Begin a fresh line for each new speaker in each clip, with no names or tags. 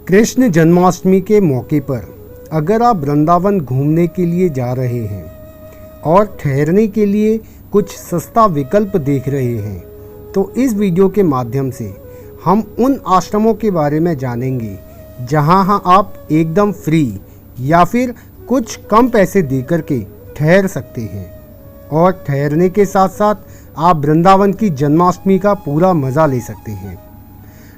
कृष्ण जन्माष्टमी के मौके पर अगर आप वृंदावन घूमने के लिए जा रहे हैं और ठहरने के लिए कुछ सस्ता विकल्प देख रहे हैं तो इस वीडियो के माध्यम से हम उन आश्रमों के बारे में जानेंगे जहां आप एकदम फ्री या फिर कुछ कम पैसे देकर के ठहर सकते हैं और ठहरने के साथ साथ आप वृंदावन की जन्माष्टमी का पूरा मज़ा ले सकते हैं।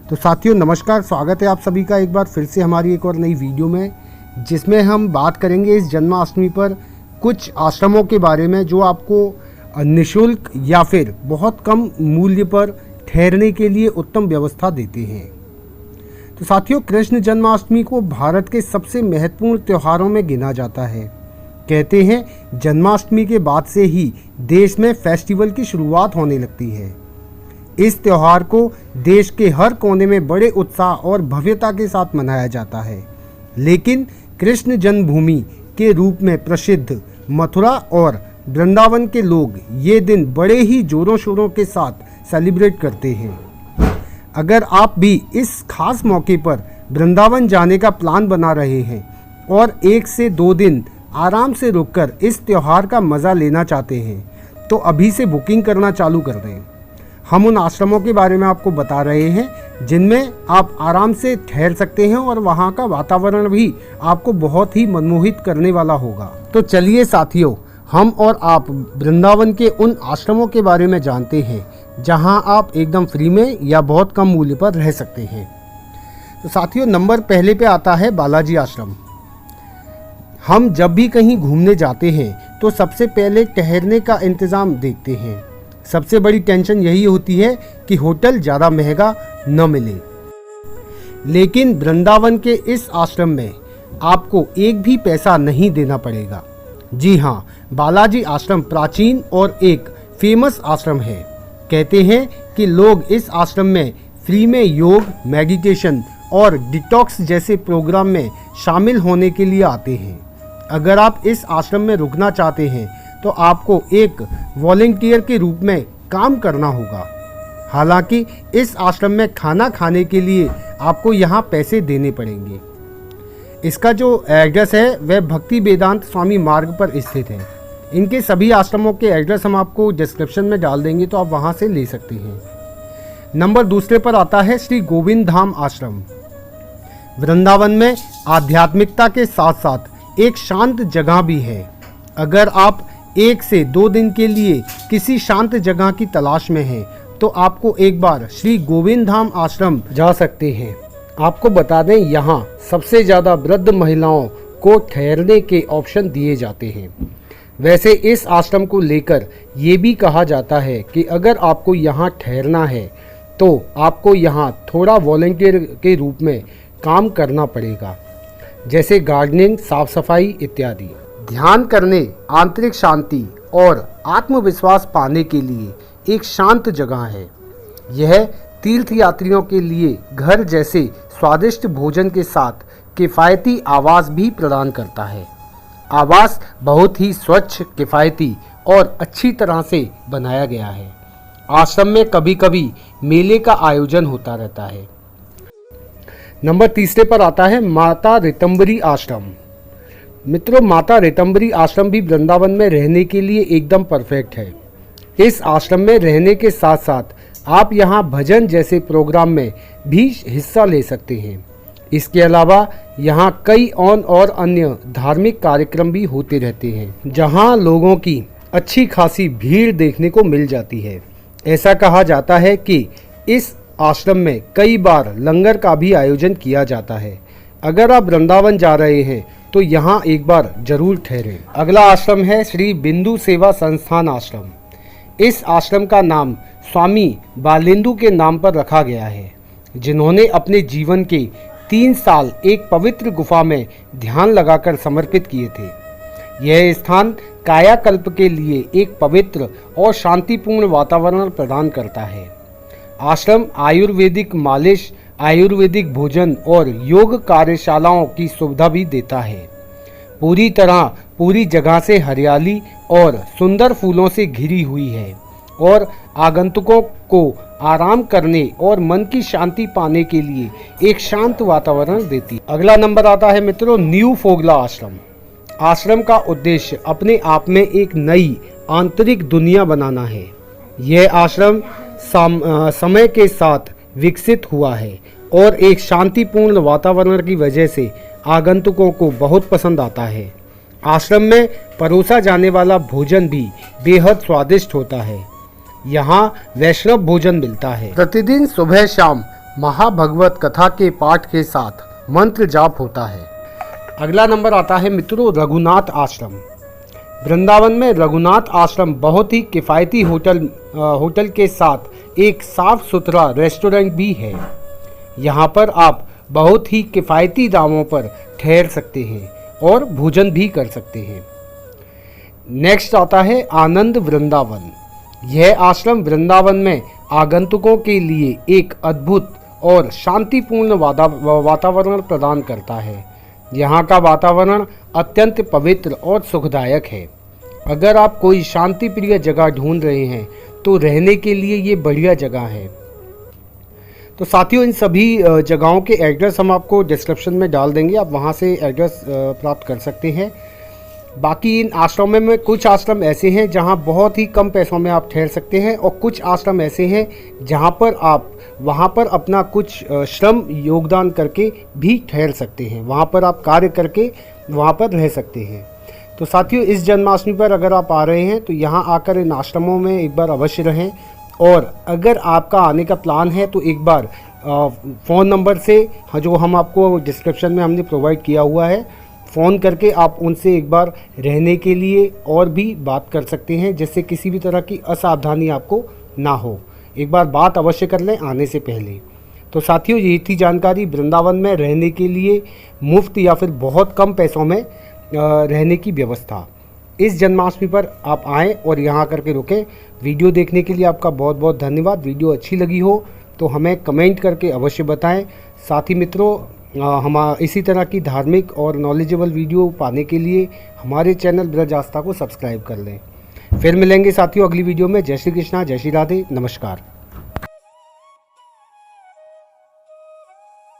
तो साथियों नमस्कार, स्वागत है आप सभी का एक बार फिर से हमारी एक और नई वीडियो में, जिसमें हम बात करेंगे इस जन्माष्टमी पर कुछ आश्रमों के बारे में जो आपको निःशुल्क या फिर बहुत कम मूल्य पर ठहरने के लिए उत्तम व्यवस्था देते हैं। तो साथियों, कृष्ण जन्माष्टमी को भारत के सबसे महत्वपूर्ण त्योहारों में गिना जाता है। कहते हैं जन्माष्टमी के बाद से ही देश में फेस्टिवल की शुरुआत होने लगती है। इस त्योहार को देश के हर कोने में बड़े उत्साह और भव्यता के साथ मनाया जाता है, लेकिन कृष्ण जन्मभूमि के रूप में प्रसिद्ध मथुरा और वृंदावन के लोग ये दिन बड़े ही जोरों शोरों के साथ सेलिब्रेट करते हैं। अगर आप भी इस खास मौके पर वृंदावन जाने का प्लान बना रहे हैं और 1 से 2 दिन आराम से रुककर इस त्योहार का मज़ा लेना चाहते हैं तो अभी से बुकिंग करना चालू कर दें। हम उन आश्रमों के बारे में आपको बता रहे हैं जिनमें आप आराम से ठहर सकते हैं और वहाँ का वातावरण भी आपको बहुत ही मनमोहित करने वाला होगा। तो चलिए साथियों, हम और आप वृंदावन के उन आश्रमों के बारे में जानते हैं जहाँ आप एकदम फ्री में या बहुत कम मूल्य पर रह सकते हैं। तो साथियों, नंबर पहले पे आता है बालाजी आश्रम। हम जब भी कहीं घूमने जाते हैं तो सबसे पहले ठहरने का इंतज़ाम देखते हैं। सबसे बड़ी टेंशन यही होती है कि होटल ज़्यादा महंगा न मिले, लेकिन वृंदावन के इस आश्रम में आपको एक भी पैसा नहीं देना पड़ेगा। जी हाँ, बालाजी आश्रम प्राचीन और एक फेमस आश्रम है। कहते हैं कि लोग इस आश्रम में फ्री में योग, मेडिटेशन और डिटॉक्स जैसे प्रोग्राम में शामिल होने के लिए आते हैं। अगर आप इस आश्रम में रुकना चाहते हैं तो आपको एक वॉलंटियर के रूप में काम करना होगा। हालांकि इस आश्रम में खाना खाने के लिए आपको यहाँ पैसे देने पड़ेंगे। इसका जो एड्रेस है वह भक्ति वेदांत स्वामी मार्ग पर स्थित है। इनके सभी आश्रमों के एड्रेस हम आपको डिस्क्रिप्शन में डाल देंगे, तो आप वहाँ से ले सकते हैं। नंबर दूसरे पर आता है श्री गोविंद धाम आश्रम। वृंदावन में आध्यात्मिकता के साथ साथ एक शांत जगह भी है। अगर आप 1 से 2 दिन के लिए किसी शांत जगह की तलाश में हैं तो आपको एक बार श्री गोविंद धाम आश्रम जा सकते हैं। आपको बता दें, यहाँ सबसे ज़्यादा वृद्ध महिलाओं को ठहरने के ऑप्शन दिए जाते हैं। वैसे इस आश्रम को लेकर ये भी कहा जाता है कि अगर आपको यहाँ ठहरना है तो आपको यहाँ थोड़ा वॉलंटियर के रूप में काम करना पड़ेगा, जैसे गार्डनिंग, साफ सफाई इत्यादि। ध्यान करने, आंतरिक शांति और आत्मविश्वास पाने के लिए एक शांत जगह है। यह तीर्थ यात्रियों के लिए घर जैसे स्वादिष्ट भोजन के साथ किफ़ायती आवास भी प्रदान करता है। आवास बहुत ही स्वच्छ, किफ़ायती और अच्छी तरह से बनाया गया है। आश्रम में कभी कभी मेले का आयोजन होता रहता है। नंबर तीसरे पर आता है माता ऋतंबरी आश्रम। मित्रों, माता ऋतंबरी आश्रम भी वृंदावन में रहने के लिए एकदम परफेक्ट है। इस आश्रम में रहने के साथ साथ आप यहाँ भजन जैसे प्रोग्राम में भी हिस्सा ले सकते हैं। इसके अलावा यहाँ कई और अन्य धार्मिक कार्यक्रम भी होते रहते हैं, जहाँ लोगों की अच्छी खासी भीड़ देखने को मिल जाती है। ऐसा कहा जाता है कि इस आश्रम में कई बार लंगर का भी आयोजन किया जाता है। अगर आप वृंदावन जा रहे हैं तो यहाँ एक बार जरूर ठहरें। अगला आश्रम है श्री बिंदु सेवा संस्थान आश्रम। इस आश्रम का नाम स्वामी बालेंदु के नाम पर रखा गया है, जिन्होंने अपने जीवन के 3 साल एक पवित्र गुफा में ध्यान लगाकर समर्पित किए थे। यह स्थान कायाकल्प के लिए एक पवित्र और शांतिपूर्ण वातावरण प्रदान करता है। आश्रम आयुर्वेदिक मालिश, आयुर्वेदिक भोजन और योग कार्यशालाओं की सुविधा भी देता है। पूरी जगह से हरियाली और सुंदर फूलों से घिरी हुई है और आगंतुकों को आराम करने और मन की शांति पाने के लिए एक शांत वातावरण देती है। अगला नंबर आता है मित्रों न्यू फोगला आश्रम। आश्रम का उद्देश्य अपने आप में एक नई आंतरिक दुनिया बनाना है। यह आश्रम समय के साथ विकसित हुआ है और एक शांतिपूर्ण वातावरण की वजह से आगंतुकों को बहुत पसंद आता है। आश्रम में परोसा जाने वाला भोजन भी बेहद स्वादिष्ट होता है। यहाँ वैष्णव भोजन मिलता है। प्रतिदिन सुबह शाम महाभगवत कथा के पाठ के साथ मंत्र जाप होता है। अगला नंबर आता है मित्रों रघुनाथ आश्रम। वृंदावन में रघुनाथ आश्रम बहुत ही किफ़ायती होटल के साथ एक साफ सुथरा रेस्टोरेंट भी है। यहाँ पर आप बहुत ही किफ़ायती दामों पर ठहर सकते हैं और भोजन भी कर सकते हैं। नेक्स्ट आता है आनंद वृंदावन। यह आश्रम वृंदावन में आगंतुकों के लिए एक अद्भुत और शांतिपूर्ण वातावरण प्रदान करता है। यहाँ का वातावरण अत्यंत पवित्र और सुखदायक है। अगर आप कोई शांति प्रिय जगह ढूंढ रहे हैं तो रहने के लिए ये बढ़िया जगह है। तो साथियों इन सभी जगहों के एड्रेस हम आपको डिस्क्रिप्शन में डाल देंगे, आप वहाँ से एड्रेस प्राप्त कर सकते हैं। बाकी इन आश्रमों में कुछ आश्रम ऐसे हैं जहाँ बहुत ही कम पैसों में आप ठहर सकते हैं और कुछ आश्रम ऐसे हैं जहाँ पर आप वहाँ पर अपना कुछ श्रम योगदान करके भी ठहर सकते हैं, वहाँ पर आप कार्य करके वहाँ पर रह सकते हैं। तो साथियों इस जन्माष्टमी पर अगर आप आ रहे हैं तो यहाँ आकर इन आश्रमों में एक बार अवश्य रहें और अगर आपका आने का प्लान है तो एक बार फ़ोन नंबर से जो हम आपको डिस्क्रिप्शन में हमने प्रोवाइड किया हुआ है, फ़ोन करके आप उनसे एक बार रहने के लिए और भी बात कर सकते हैं, जिससे किसी भी तरह की असावधानी आपको ना हो। एक बार बात अवश्य कर लें आने से पहले। तो साथियों यही थी जानकारी वृंदावन में रहने के लिए मुफ्त या फिर बहुत कम पैसों में रहने की व्यवस्था। इस जन्माष्टमी पर आप आएँ और यहाँ करके रुकें। वीडियो देखने के लिए आपका बहुत बहुत धन्यवाद। वीडियो अच्छी लगी हो तो हमें कमेंट करके अवश्य बताएं। साथ ही मित्रों हम इसी तरह की धार्मिक और नॉलेजेबल वीडियो पाने के लिए हमारे चैनल ब्रज आस्था को सब्सक्राइब कर लें। फिर मिलेंगे साथियों अगली वीडियो में। जय श्री कृष्णा, जय श्री राधे, नमस्कार।